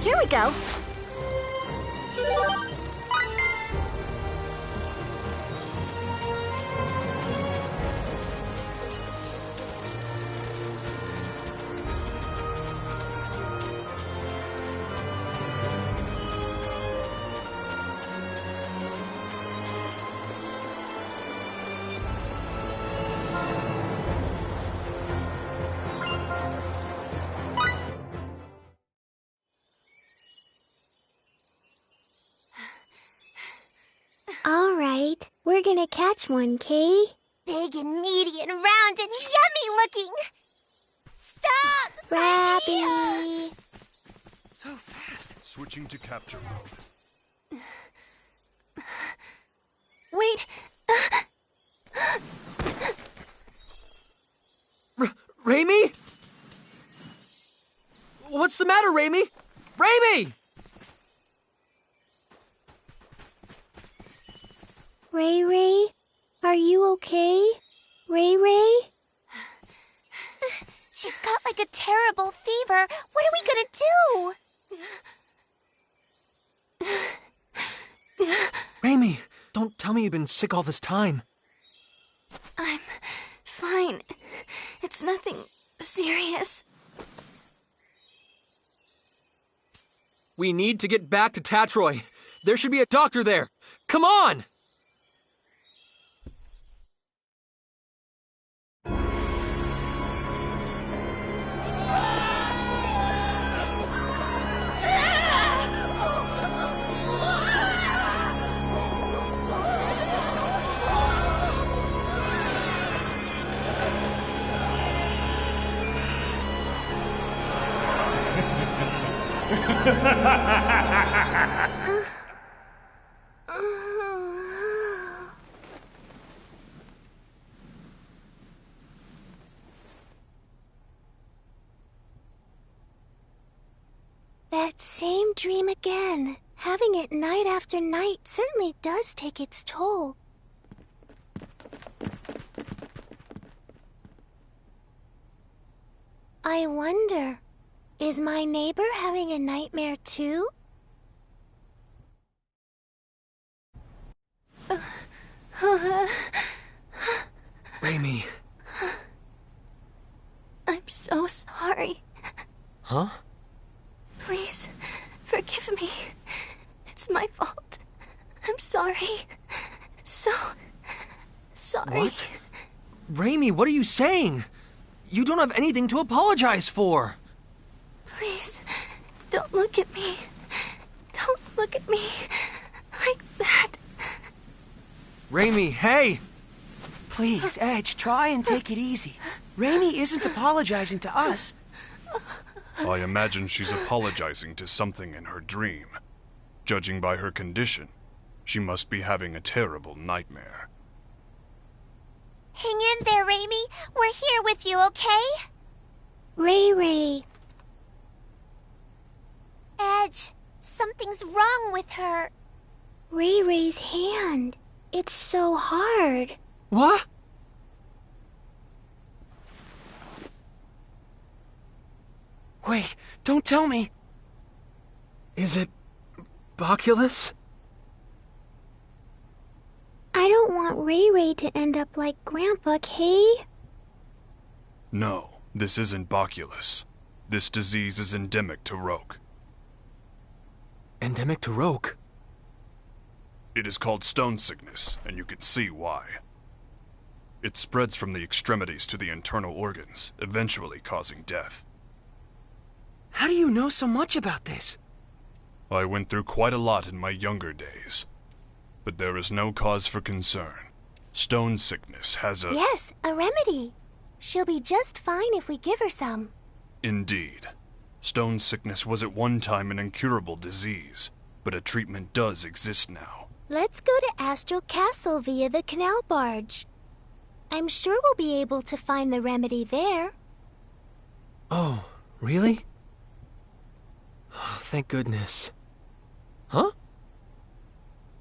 Here we go. All right, we're gonna catch one, Kay. Big and meaty and round and yummy looking. Stop! Rabby! So fast. Switching to capture mode. Wait. Raimi? What's the matter, Raimi? Raimi! Ray Ray? Are you okay? Ray Ray? She's got like a terrible fever. What are we gonna do? Raimi, don't tell me you've been sick all this time. I'm fine. It's nothing serious. We need to get back to Tatroy. There should be a doctor there. Come on! That same dream again. Having it night after night certainly does take its toll. I wonder, is my neighbor having a nightmare too? Raimi. I'm so sorry. Huh? Please, forgive me. It's my fault. I'm sorry. So sorry. What? Raimi, what are you saying? You don't have anything to apologize for. Please, don't look at me. Don't look at me like that. Raimi, hey! Please, Edge, try and take it easy. Raimi isn't apologizing to us. I imagine she's apologizing to something in her dream. Judging by her condition, she must be having a terrible nightmare. Hang in there, Raimi. We're here with you, okay? Ray Ray. Edge, something's wrong with her. Ray Ray's hand. It's so hard. What? Wait, don't tell me. Is it Boculus? I don't want Ray Ray to end up like Grandpa, Kay. No, this isn't Boculus. This disease is endemic to Roke. Endemic to Roke? It is called stone sickness, and you can see why. It spreads from the extremities to the internal organs, eventually causing death. How do you know so much about this? I went through quite a lot in my younger days. but there is no cause for concern. Stone sickness has a... Yes, a remedy. She'll be just fine if we give her some. Indeed. Stone sickness was at one time an incurable disease, but a treatment does exist now. Let's go to Astral Castle via the canal barge. I'm sure we'll be able to find the remedy there. Oh, really? Oh, thank goodness. Huh?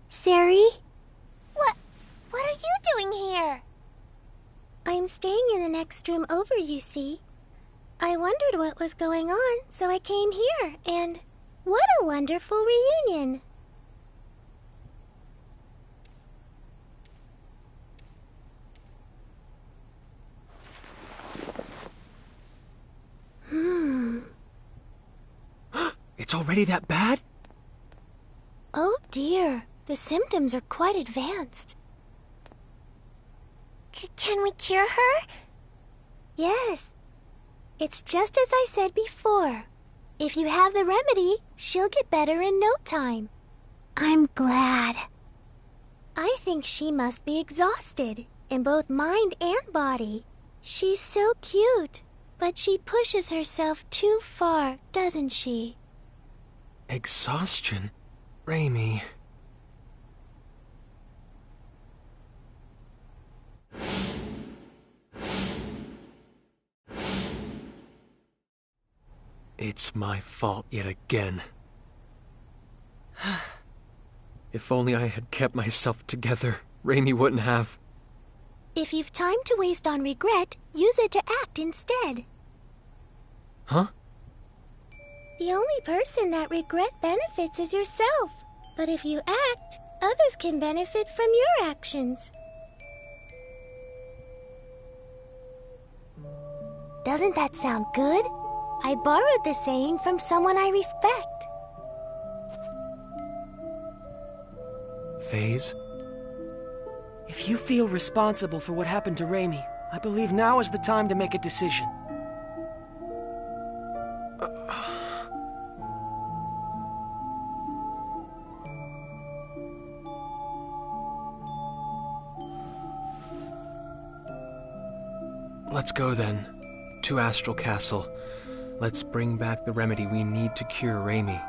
Sari? What are you doing here? I'm staying in the next room over, you see. I wondered what was going on, so I came here, and what a wonderful reunion. It's already that bad? Oh dear, the symptoms are quite advanced. Can we cure her? Yes. It's just as I said before. If you have the remedy, she'll get better in no time. I'm glad. I think she must be exhausted, in both mind and body. She's so cute, but she pushes herself too far, doesn't she? Exhaustion? Raimi. It's my fault yet again. If only I had kept myself together, Raimi wouldn't have. If you've time to waste on regret, use it to act instead. Huh? The only person that regret benefits is yourself. But if you act, others can benefit from your actions. Doesn't that sound good? I borrowed the saying from someone I respect. Phase? If you feel responsible for what happened to Raimi, I believe now is the time to make a decision. Let's go then, to Astral Castle. Let's bring back the remedy we need to cure Raimi.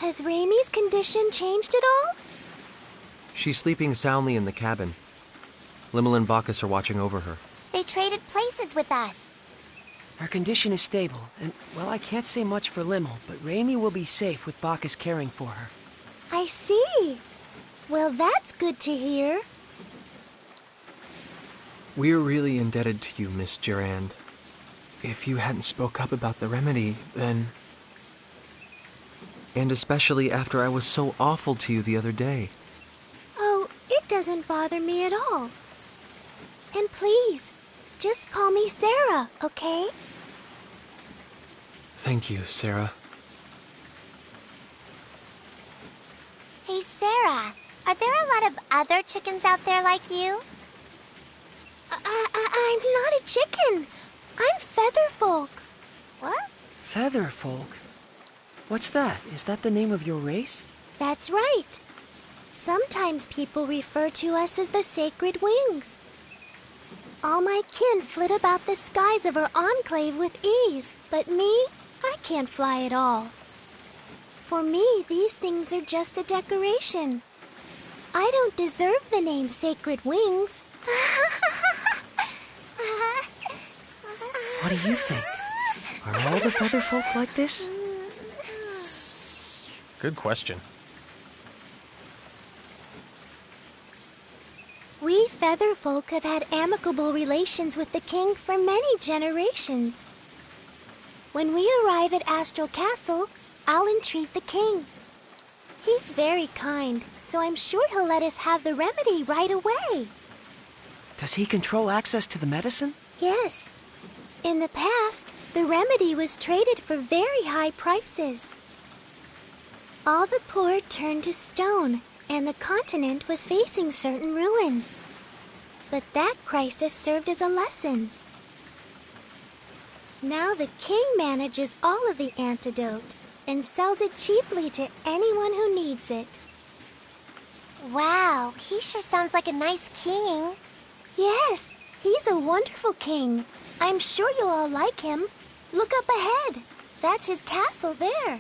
Has Raimi's condition changed at all? She's sleeping soundly in the cabin. Limmel and Bacchus are watching over her. They traded places with us. Her condition is stable, and, well, I can't say much for Limmel, but Raimi will be safe with Bacchus caring for her. I see. Well, that's good to hear. We're really indebted to you, Miss Durand. If you hadn't spoke up about the remedy, then... And especially after I was so awful to you the other day. Oh, it doesn't bother me at all. And please, just call me Sarah, okay? Thank you, Sarah. Hey, Sarah, are there a lot of other chickens out there like you? I'm not a chicken. I'm Featherfolk. What? Featherfolk? What's that? Is that the name of your race? That's right. Sometimes people refer to us as the Sacred Wings. All my kin flit about the skies of our enclave with ease, but me, I can't fly at all. For me, these things are just a decoration. I don't deserve the name Sacred Wings. What do you think? Are all the Featherfolk like this? Good question. We Featherfolk have had amicable relations with the king for many generations. When we arrive at Astral Castle, I'll entreat the king. He's very kind, so I'm sure he'll let us have the remedy right away. Does he control access to the medicine? Yes. In the past, the remedy was traded for very high prices. All the poor turned to stone, and the continent was facing certain ruin. But that crisis served as a lesson. Now the king manages all of the antidote and sells it cheaply to anyone who needs it. Wow, he sure sounds like a nice king. Yes, he's a wonderful king. I'm sure you'll all like him. Look up ahead. That's his castle there.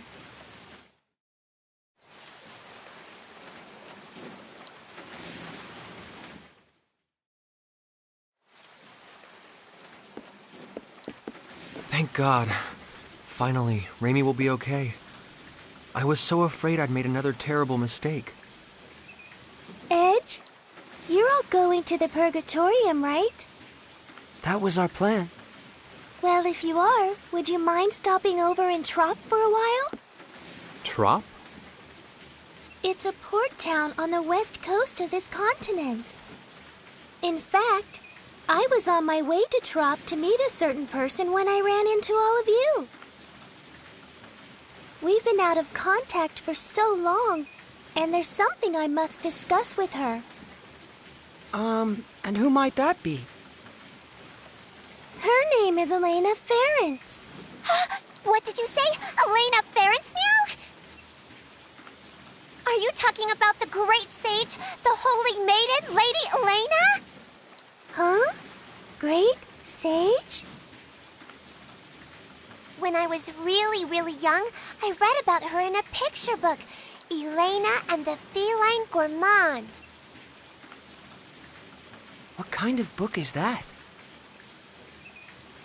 Thank God. Finally, Raimi will be okay. I was so afraid I'd made another terrible mistake. Edge, you're all going to the Purgatorium, right? That was our plan. Well, if you are, would you mind stopping over in Trop for a while? Trop? It's a port town on the west coast of this continent. In fact, I was on my way to Trop to meet a certain person when I ran into all of you. We've been out of contact for so long, and there's something I must discuss with her. And who might that be? Her name is Elena Ference. What did you say? Elena Ference-meow? Are you talking about the great sage, the holy maiden, Lady Elena? Huh? Great sage? When I was really, really young, I read about her in a picture book, Elena and the Feline Gourmand. What kind of book is that?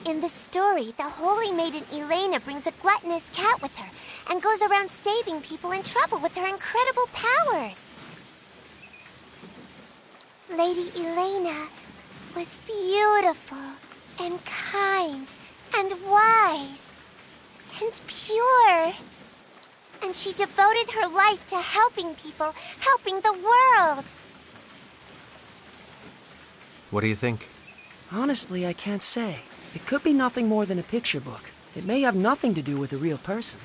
In the story, the holy maiden Elena brings a gluttonous cat with her and goes around saving people in trouble with her incredible powers. Lady Elena was beautiful and kind and wise and pure. And she devoted her life to helping people, helping the world. What do you think? Honestly, I can't say. It could be nothing more than a picture book. It may have nothing to do with a real person.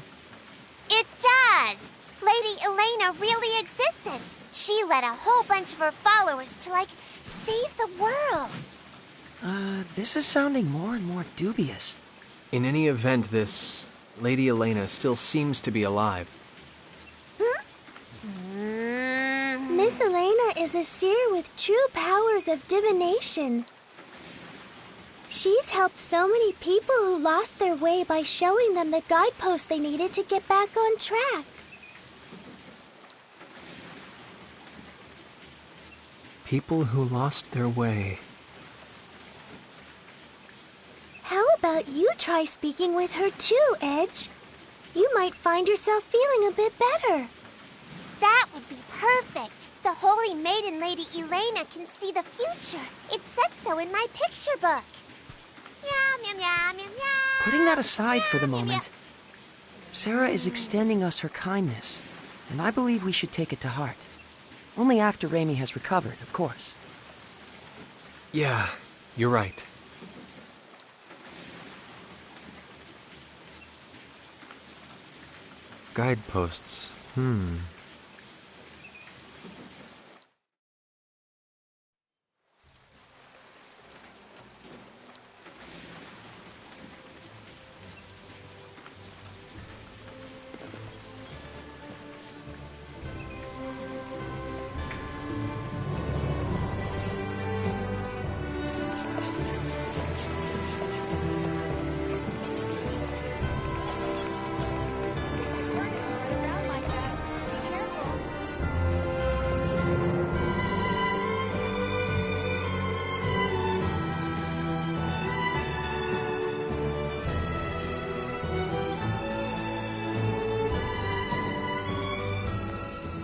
It does! Lady Elena really existed. She led a whole bunch of her followers to, save the world. This is sounding more and more dubious. In any event, this Lady Elena still seems to be alive. Miss Elena is a seer with true powers of divination. She's helped so many people who lost their way by showing them the guideposts they needed to get back on track. People who lost their way. How about you try speaking with her too, Edge? You might find yourself feeling a bit better. That would be perfect. The Holy Maiden Lady Elena can see the future. It said so in my picture book. Meow, meow, meow, meow, meow. Putting that aside for the Meow, meow, moment, Sarah is extending us her kindness, and I believe we should take it to heart. Only after Raimi has recovered, of course. Yeah, you're right. Guideposts.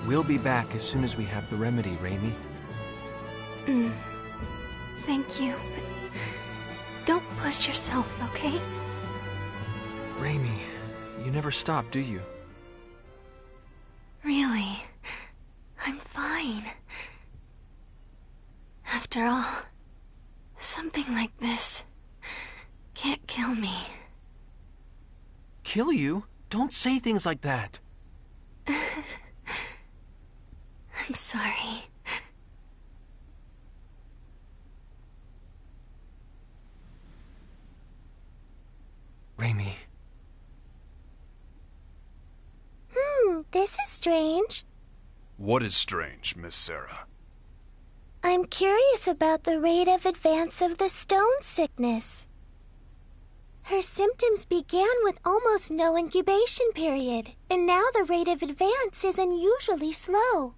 We'll be back as soon as we have the remedy, Raimi. Thank you, but don't push yourself, okay? Raimi, you never stop, do you? Really, I'm fine. After all, something like this can't kill me. Kill you? Don't say things like that. I'm sorry. Raimi. This is strange. What is strange, Miss Sarah? I'm curious about the rate of advance of the stone sickness. Her symptoms began with almost no incubation period, and now the rate of advance is unusually slow.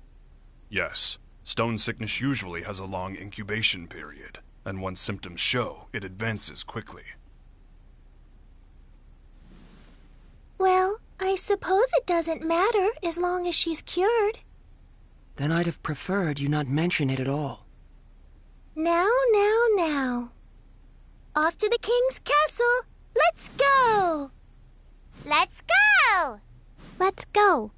Yes, stone sickness usually has a long incubation period, and once symptoms show, it advances quickly. Well, I suppose it doesn't matter as long as she's cured. Then I'd have preferred you not mention it at all. Now. Off to the king's castle. Let's go! Let's go! Let's go.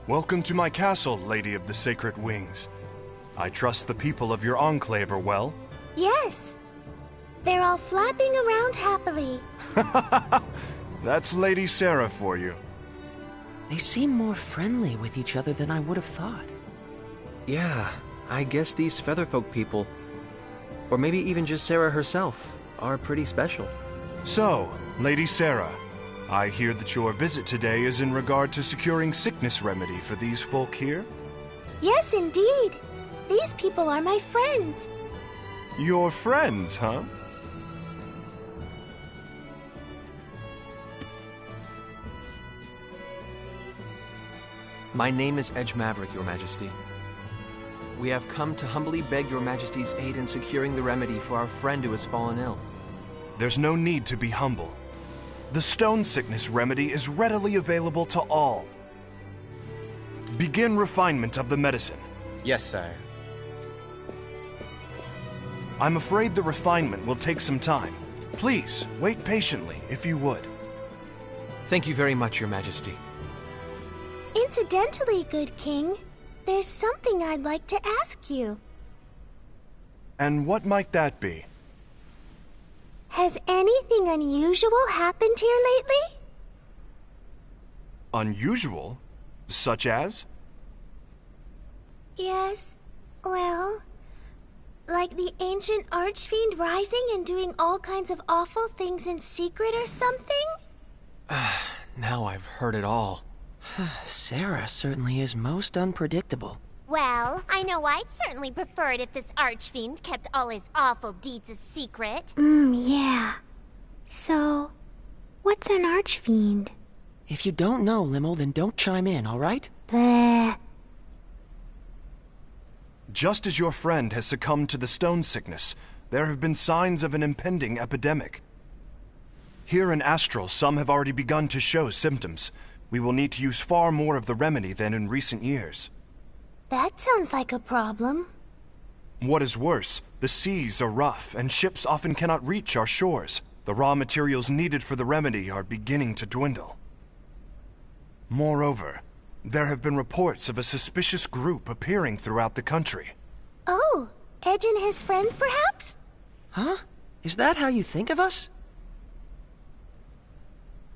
Welcome to my castle, Lady of the Sacred Wings. I trust the people of your enclave are well. Yes. They're all flapping around happily. That's Lady Sarah for you. They seem more friendly with each other than I would have thought. Yeah, I guess these Featherfolk people, or maybe even just Sarah herself, are pretty special. So, Lady Sarah, I hear that your visit today is in regard to securing sickness remedy for these folk here? Yes, indeed. These people are my friends. Your friends, huh? My name is Edge Maverick, Your Majesty. We have come to humbly beg Your Majesty's aid in securing the remedy for our friend who has fallen ill. There's no need to be humble. The stone sickness remedy is readily available to all. Begin refinement of the medicine. Yes, sire. I'm afraid the refinement will take some time. Please, wait patiently, if you would. Thank you very much, Your Majesty. Incidentally, good king, there's something I'd like to ask you. And what might that be? Has anything unusual happened here lately? Unusual? Such as? Yes, well, like the ancient archfiend rising and doing all kinds of awful things in secret or something? Now I've heard it all. Sarah certainly is most unpredictable. Well, I know I'd certainly prefer it if this archfiend kept all his awful deeds a secret. Yeah. So, what's an archfiend? If you don't know, Limo, then don't chime in, all right? Bleh. Just as your friend has succumbed to the stone sickness, there have been signs of an impending epidemic. Here in Astral, some have already begun to show symptoms. We will need to use far more of the remedy than in recent years. That sounds like a problem. What is worse, the seas are rough and ships often cannot reach our shores. The raw materials needed for the remedy are beginning to dwindle. Moreover, there have been reports of a suspicious group appearing throughout the country. Oh, Edge and his friends, perhaps? Huh? Is that how you think of us?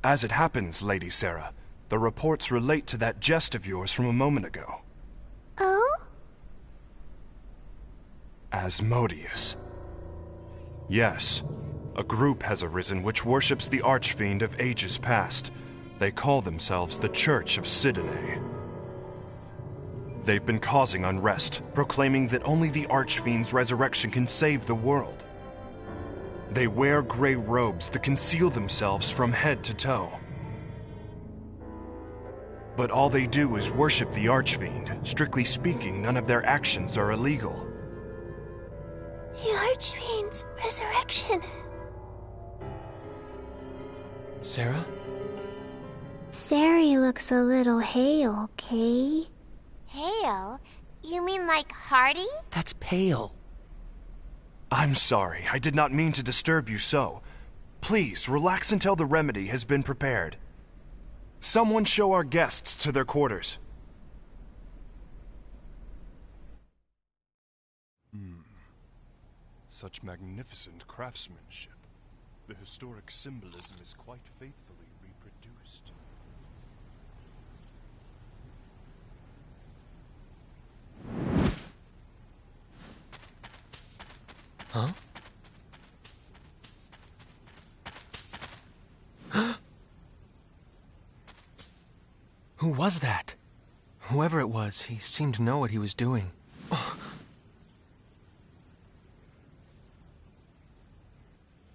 As it happens, Lady Sarah, the reports relate to that jest of yours from a moment ago. Oh? Asmodeus. Yes, a group has arisen which worships the archfiend of ages past. They call themselves the Church of Sidene. They've been causing unrest, proclaiming that only the archfiend's resurrection can save the world. They wear gray robes that conceal themselves from head to toe. But all they do is worship the archfiend. Strictly speaking, none of their actions are illegal. The archfiend's resurrection. Sarah? Sari looks a little hale, okay? Hale? You mean like Hardy? That's pale. I'm sorry, I did not mean to disturb you so. Please, relax until the remedy has been prepared. Someone show our guests to their quarters. Such magnificent craftsmanship. The historic symbolism is quite faithfully reproduced. Huh? Who was that? Whoever it was, he seemed to know what he was doing.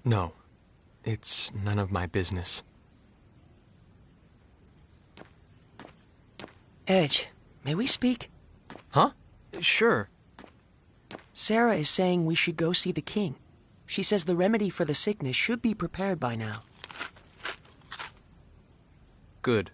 No, it's none of my business. Edge, may we speak? Huh? Sure. Sarah is saying we should go see the king. She says the remedy for the sickness should be prepared by now. Good.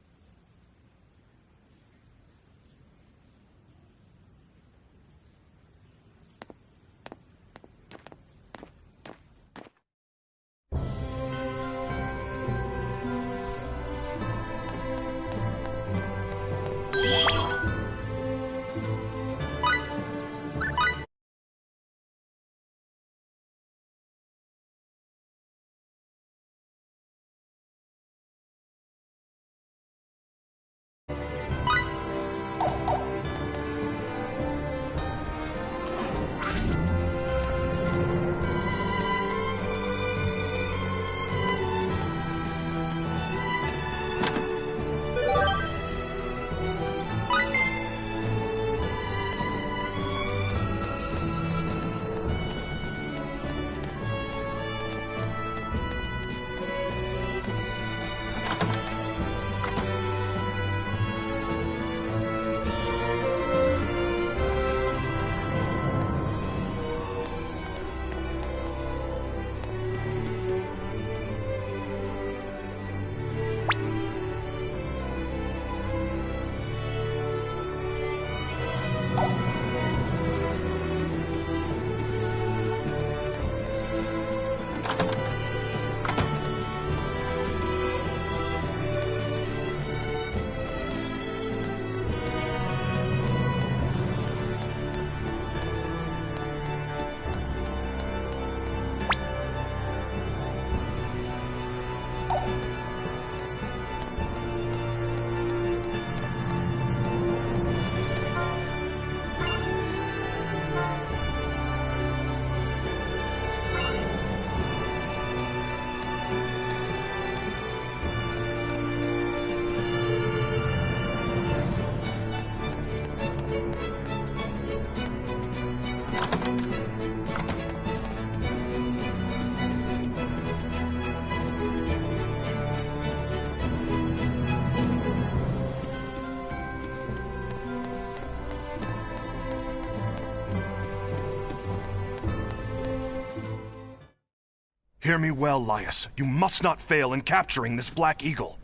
Hear me well, Laius. You must not fail in capturing this Black Eagle.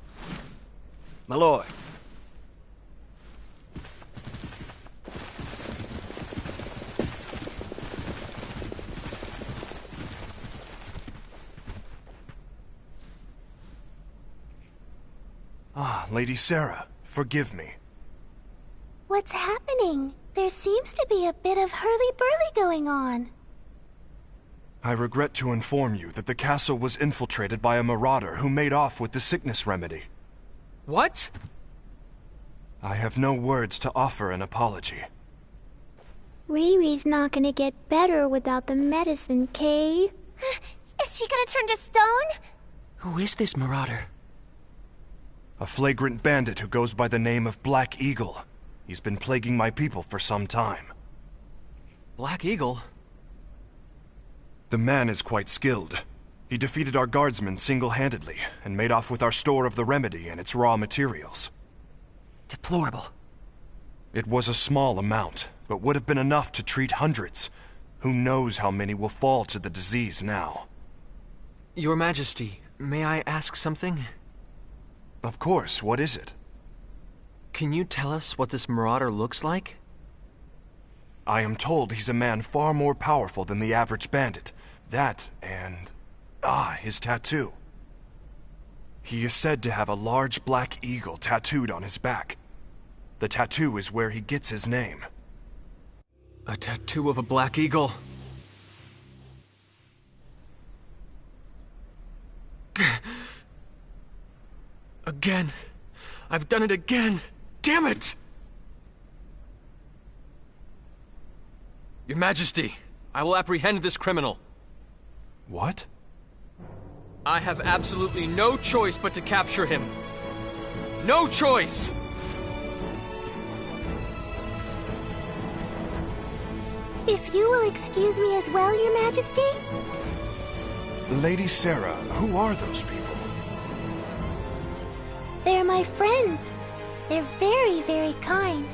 My lord. Ah, Lady Sarah, forgive me. What's happening? There seems to be a bit of hurly-burly going on. I regret to inform you that the castle was infiltrated by a marauder who made off with the sickness remedy. What? I have no words to offer an apology. Riri's not gonna get better without the medicine, Kay. Is she gonna turn to stone? Who is this marauder? A flagrant bandit who goes by the name of Black Eagle. He's been plaguing my people for some time. Black Eagle? The man is quite skilled. He defeated our guardsmen single-handedly and made off with our store of the remedy and its raw materials. Deplorable. It was a small amount, but would have been enough to treat hundreds. Who knows how many will fall to the disease now? Your Majesty, may I ask something? Of course, what is it? Can you tell us what this marauder looks like? I am told he's a man far more powerful than the average bandit. That and... his tattoo. He is said to have a large black eagle tattooed on his back. The tattoo is where he gets his name. A tattoo of a black eagle. Again. I've done it again. Damn it! Your Majesty, I will apprehend this criminal. What? I have absolutely no choice but to capture him. No choice! If you will excuse me as well, Your Majesty? Lady Sarah, who are those people? They're my friends. They're very, very kind.